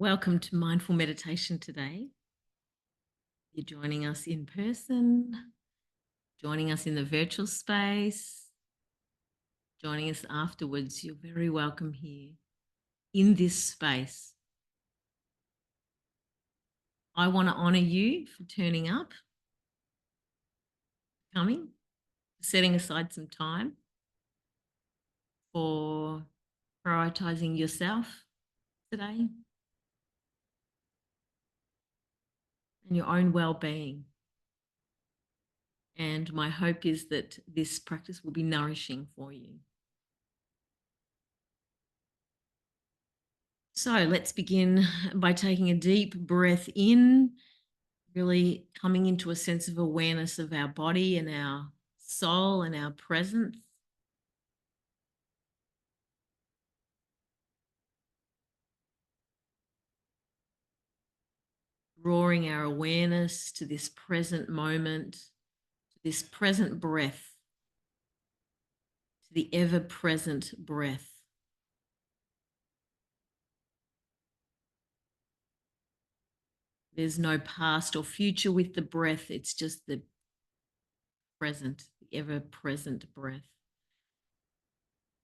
Welcome to Mindful Meditation today. You're joining us in person, joining us in the virtual space, joining us afterwards. You're very welcome here in this space. I want to honour you for turning up, coming, setting aside some time for prioritising yourself today and your own well-being. And my hope is that this practice will be nourishing for you. So let's begin by taking a deep breath in, really coming into a sense of awareness of our body and our soul and our presence. Drawing our awareness to this present moment, to this present breath, to the ever-present breath. There's no past or future with the breath. It's just the present, the ever-present breath.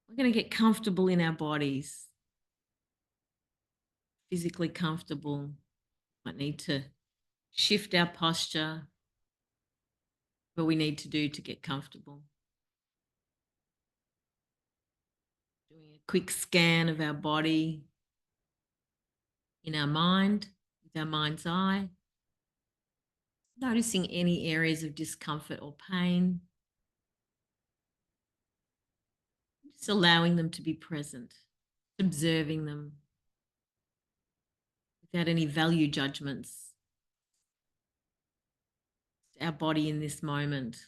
We're going to get comfortable in our bodies, physically comfortable. Might need to shift our posture, what we need to do to get comfortable. Doing a quick scan of our body in our mind, with our mind's eye. Noticing any areas of discomfort or pain. Just allowing them to be present, observing them without any value judgments. Our body in this moment.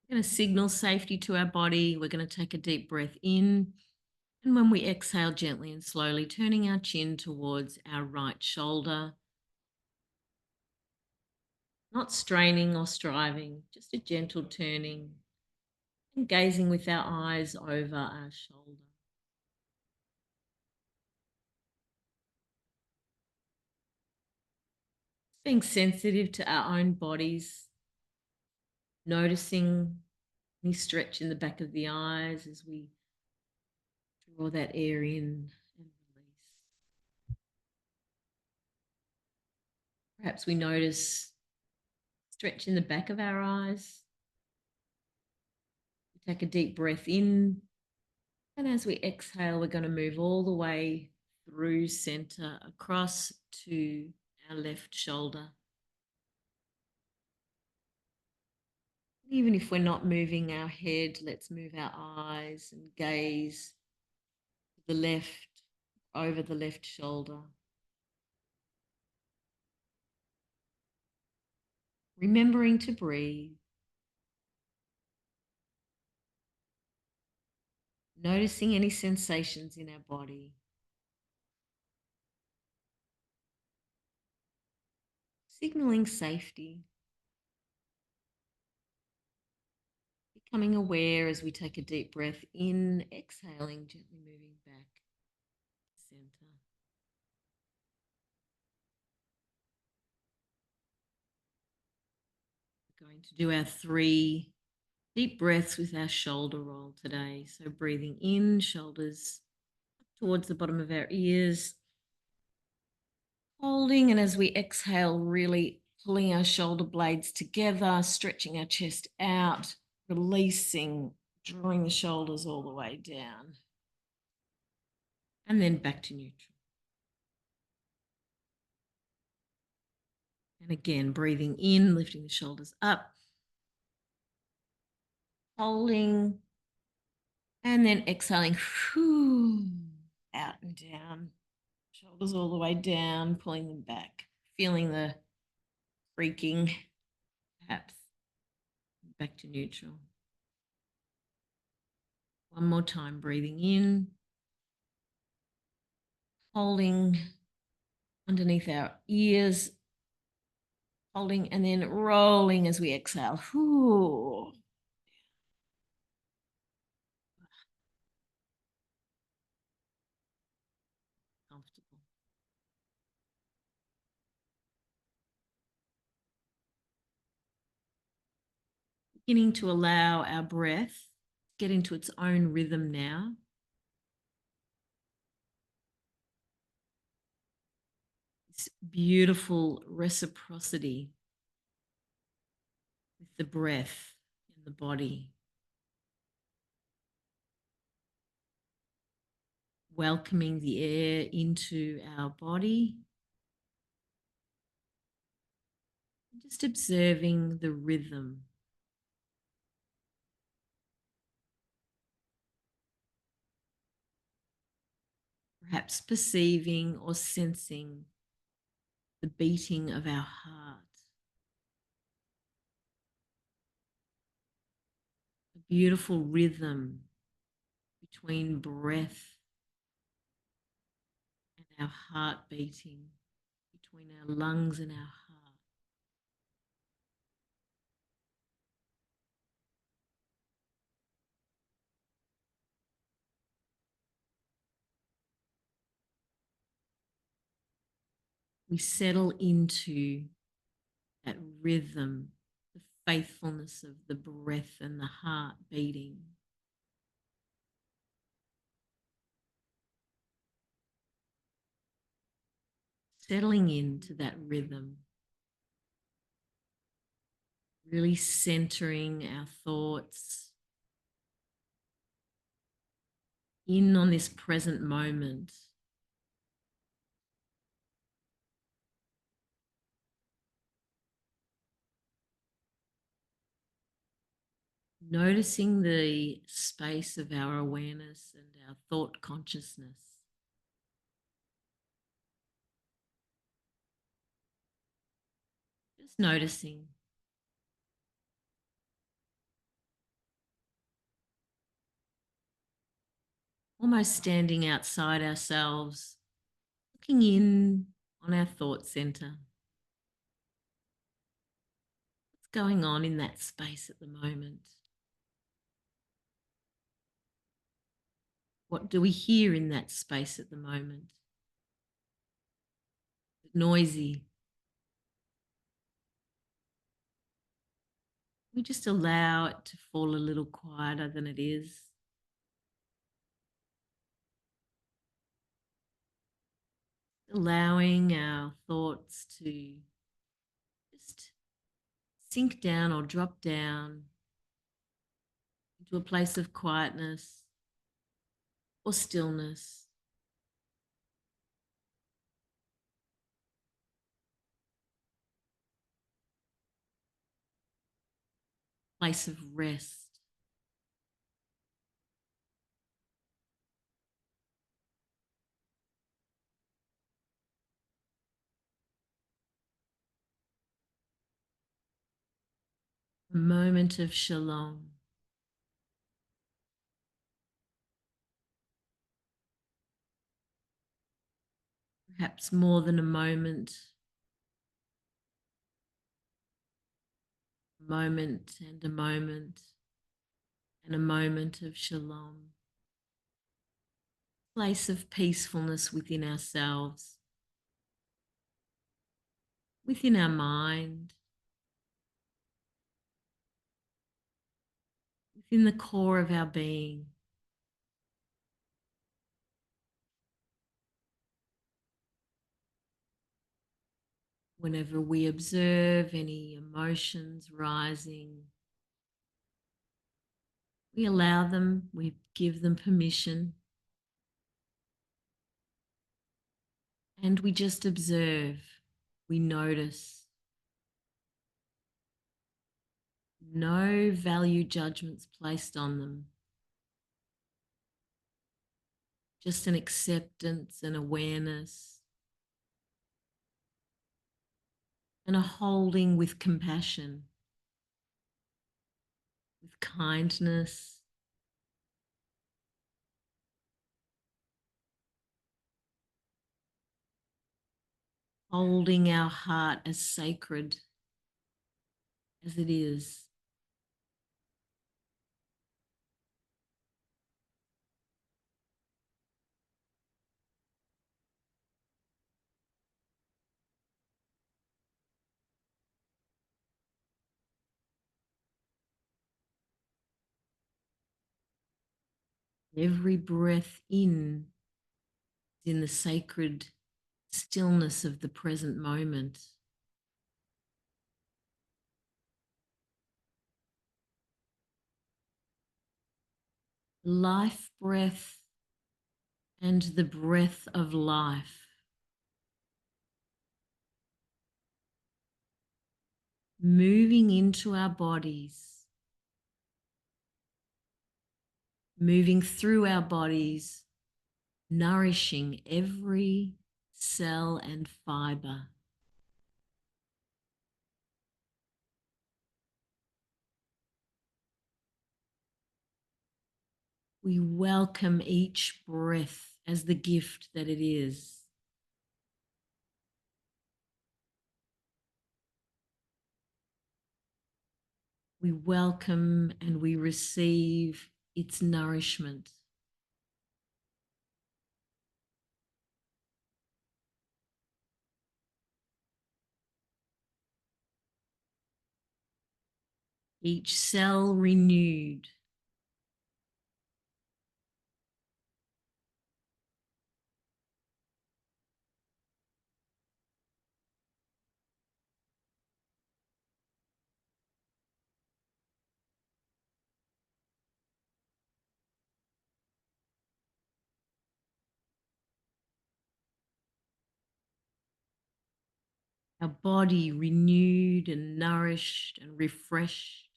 We're going to signal safety to our body. We're going to take a deep breath in. And when we exhale gently and slowly, turning our chin towards our right shoulder. Not straining or striving, just a gentle turning and gazing with our eyes over our shoulder. Being sensitive to our own bodies, noticing any stretch in the back of the eyes as we draw that air in and release. Perhaps we notice stretch in the back of our eyes. We take a deep breath in, and as we exhale, we're going to move all the way through center across to our left shoulder. Even if we're not moving our head, let's move our eyes and gaze to the left, over the left shoulder. Remembering to breathe. Noticing any sensations in our body. Signaling safety. Becoming aware as we take a deep breath in, exhaling, gently moving back to center. We're going to do our 3 deep breaths with our shoulder roll today. So breathing in, shoulders towards the bottom of our ears. Holding, and as we exhale, really pulling our shoulder blades together, stretching our chest out, releasing, drawing the shoulders all the way down. And then back to neutral. And again, breathing in, lifting the shoulders up. Holding, and then exhaling, out and down. Shoulders all the way down, pulling them back, feeling the creaking, perhaps. Back to neutral. One more time, breathing in, holding underneath our ears, holding and then rolling as we exhale. Ooh. comfortable. Beginning to allow our breath to get into its own rhythm now. This beautiful reciprocity with the breath in the body. Welcoming the air into our body. Just observing the rhythm. Perhaps perceiving or sensing the beating of our heart. A beautiful rhythm between breath and our heart beating, between our lungs and our heart. We settle into that rhythm, the faithfulness of the breath and the heart beating. Settling into that rhythm, really centering our thoughts in on this present moment. Noticing the space of our awareness and our thought consciousness. Just noticing. Almost standing outside ourselves, looking in on our thought center. What's going on in that space at the moment? What do we hear in that space at the moment? Is it noisy? We just allow it to fall a little quieter than it is. Allowing our thoughts to just sink down or drop down into a place of quietness or stillness. Place of rest. A moment of shalom. Perhaps more than a moment and a moment and a moment of shalom. Place of peacefulness within ourselves, within our mind, within the core of our being. Whenever we observe any emotions rising, we allow them, we give them permission, and we just observe, we notice. No value judgments placed on them, just an acceptance and awareness and a holding with compassion, with kindness. Holding our heart as sacred as it is. Every breath in is in the sacred stillness of the present moment. Life breath and the breath of life, moving into our bodies, moving through our bodies, nourishing every cell and fiber. We welcome each breath as the gift that it is. We welcome and we receive its nourishment. Each cell renewed. Our body renewed and nourished and refreshed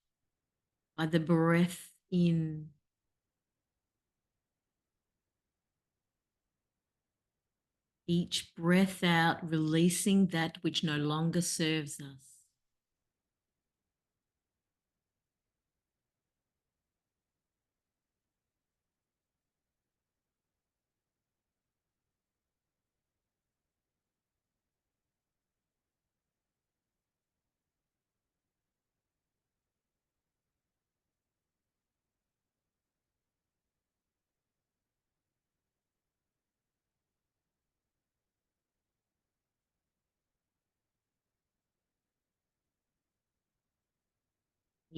by the breath in. Each breath out, releasing that which no longer serves us.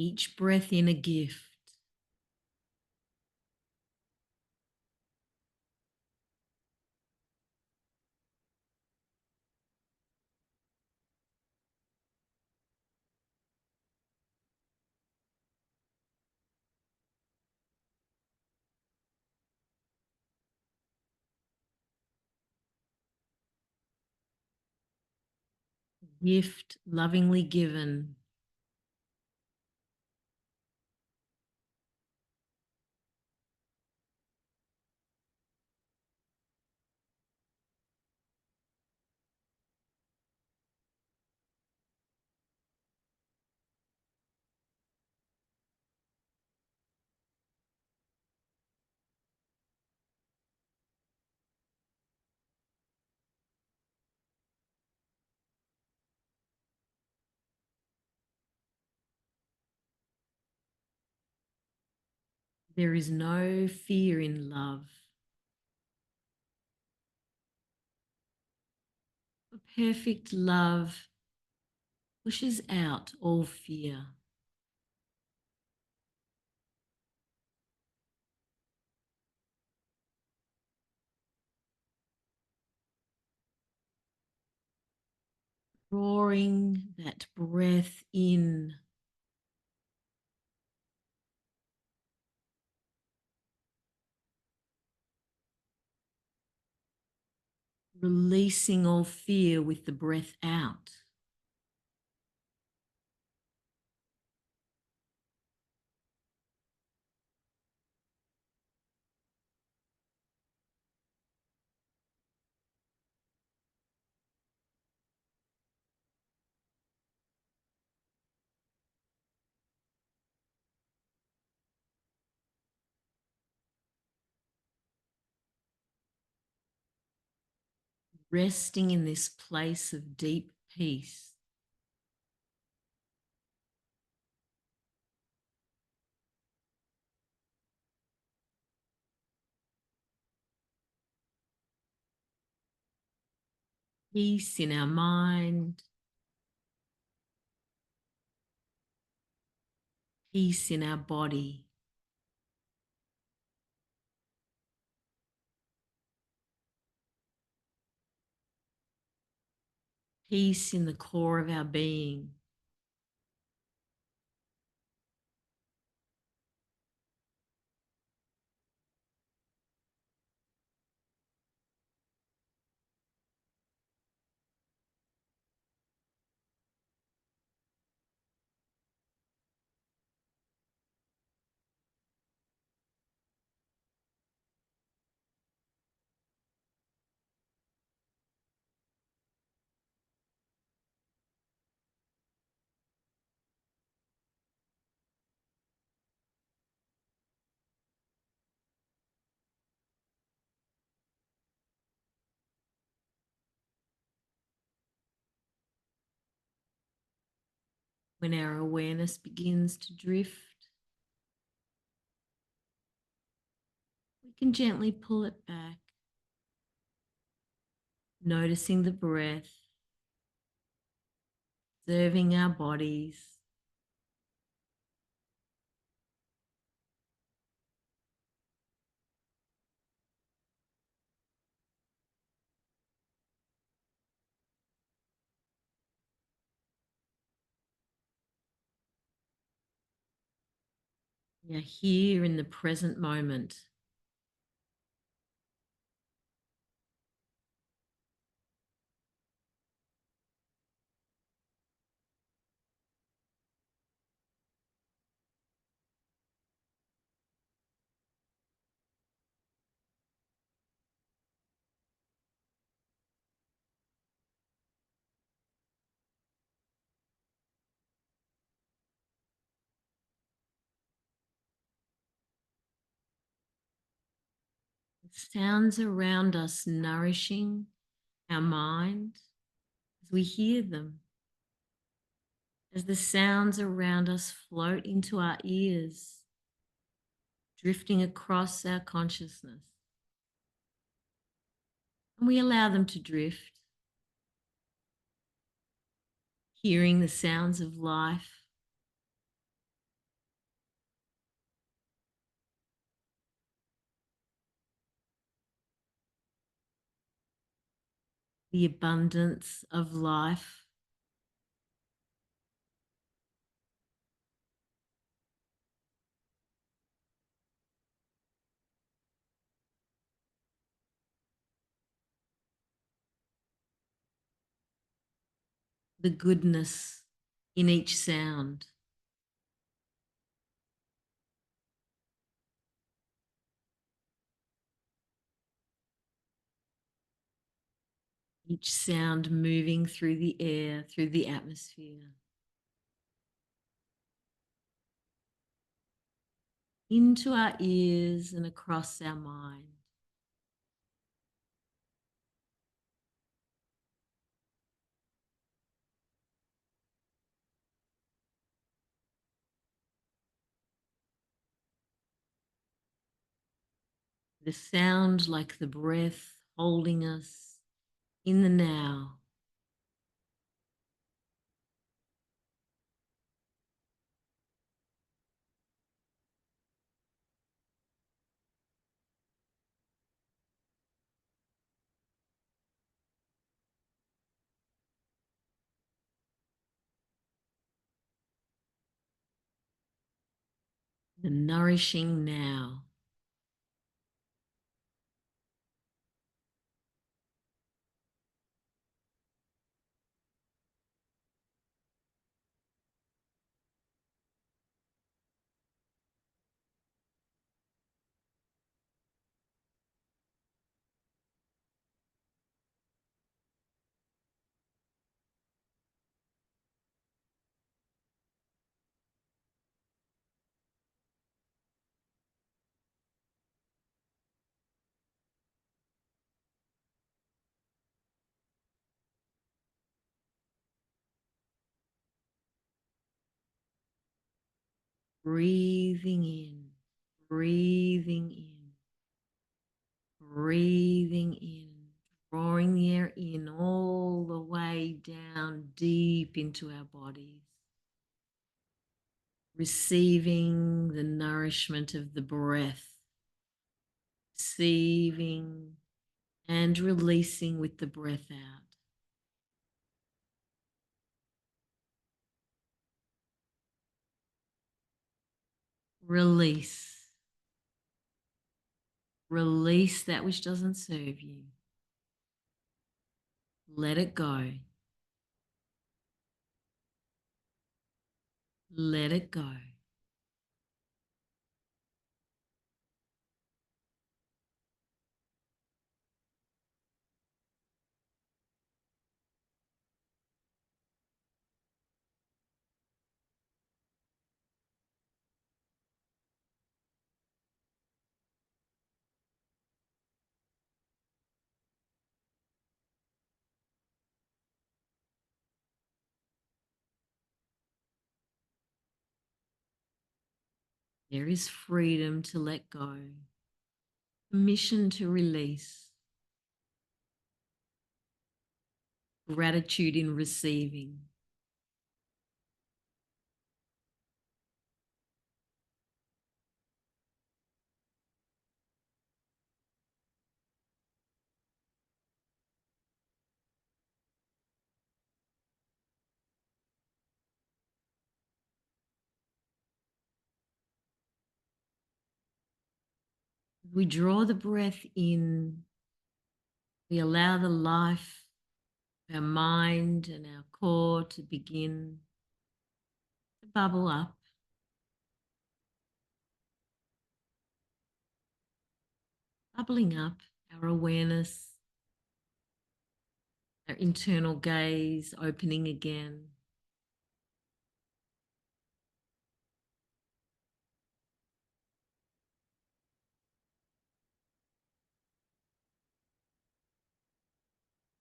Each breath in a gift. Gift lovingly given. There is no fear in love. A perfect love pushes out all fear. Drawing that breath in. Releasing all fear with the breath out. Resting in this place of deep peace. Peace in our mind. Peace in our body. peace in the core of our being. When our awareness begins to drift, we can gently pull it back, noticing the breath, observing our bodies, we are here in the present moment. The sounds around us nourishing our mind as we hear them, as the sounds around us float into our ears, drifting across our consciousness. And we allow them to drift, hearing the sounds of life, the abundance of life, the goodness in each sound. Each sound moving through the air, through the atmosphere, into our ears and across our mind. The sound like the breath holding us in the now. The nourishing now. Breathing in, breathing in, breathing in, drawing the air in all the way down deep into our bodies, receiving the nourishment of the breath, receiving and releasing with the breath out. Release. Release that which doesn't serve you. Let it go. Let it go. There is freedom to let go, permission to release, gratitude in receiving. We draw the breath in. We allow the life of our mind and our core to begin to bubble up. Bubbling up our awareness, our internal gaze opening again.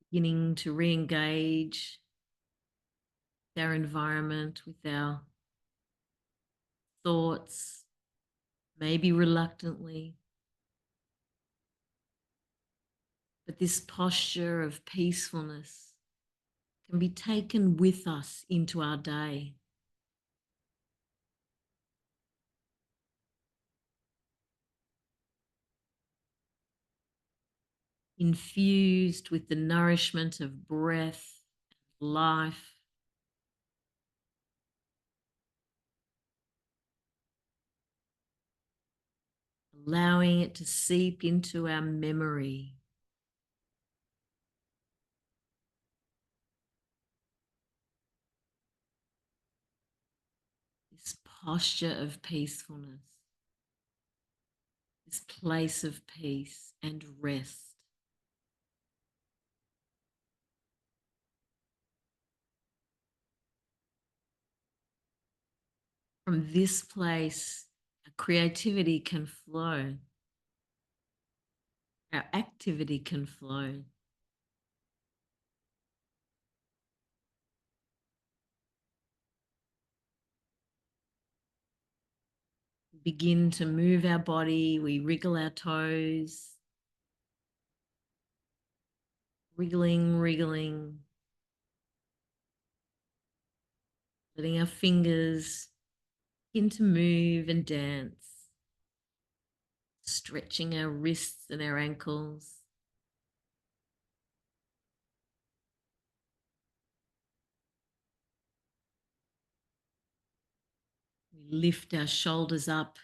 Beginning to re-engage with our environment, with our thoughts, maybe reluctantly. But this posture of peacefulness can be taken with us into our day. Infused with the nourishment of breath, life, allowing it to seep into our memory. This posture of peacefulness, this place of peace and rest. From this place, our creativity can flow, our activity can flow. Begin to move our body, we wriggle our toes, wriggling, letting our fingers begin to move and dance, stretching our wrists and our ankles. We lift our shoulders up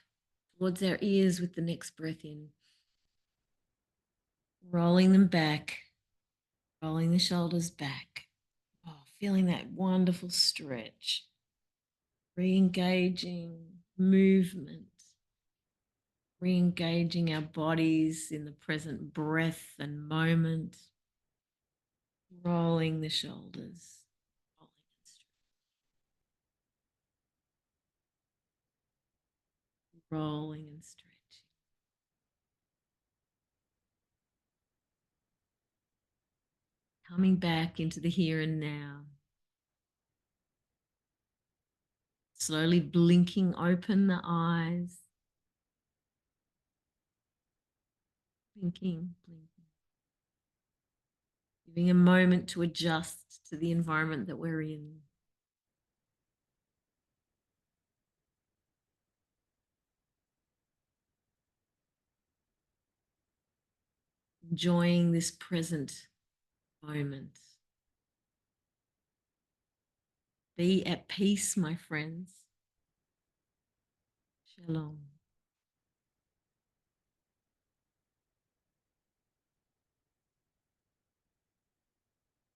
towards our ears with the next breath in, rolling them back, rolling the shoulders back. Oh, feeling that wonderful stretch, re-engaging movement, re-engaging our bodies in the present breath and moment, rolling the shoulders, rolling and stretching. Coming back into the here and now. Slowly blinking open the eyes. Blinking. Giving a moment to adjust to the environment that we're in. Enjoying this present moment. Be at peace, my friends. Shalom.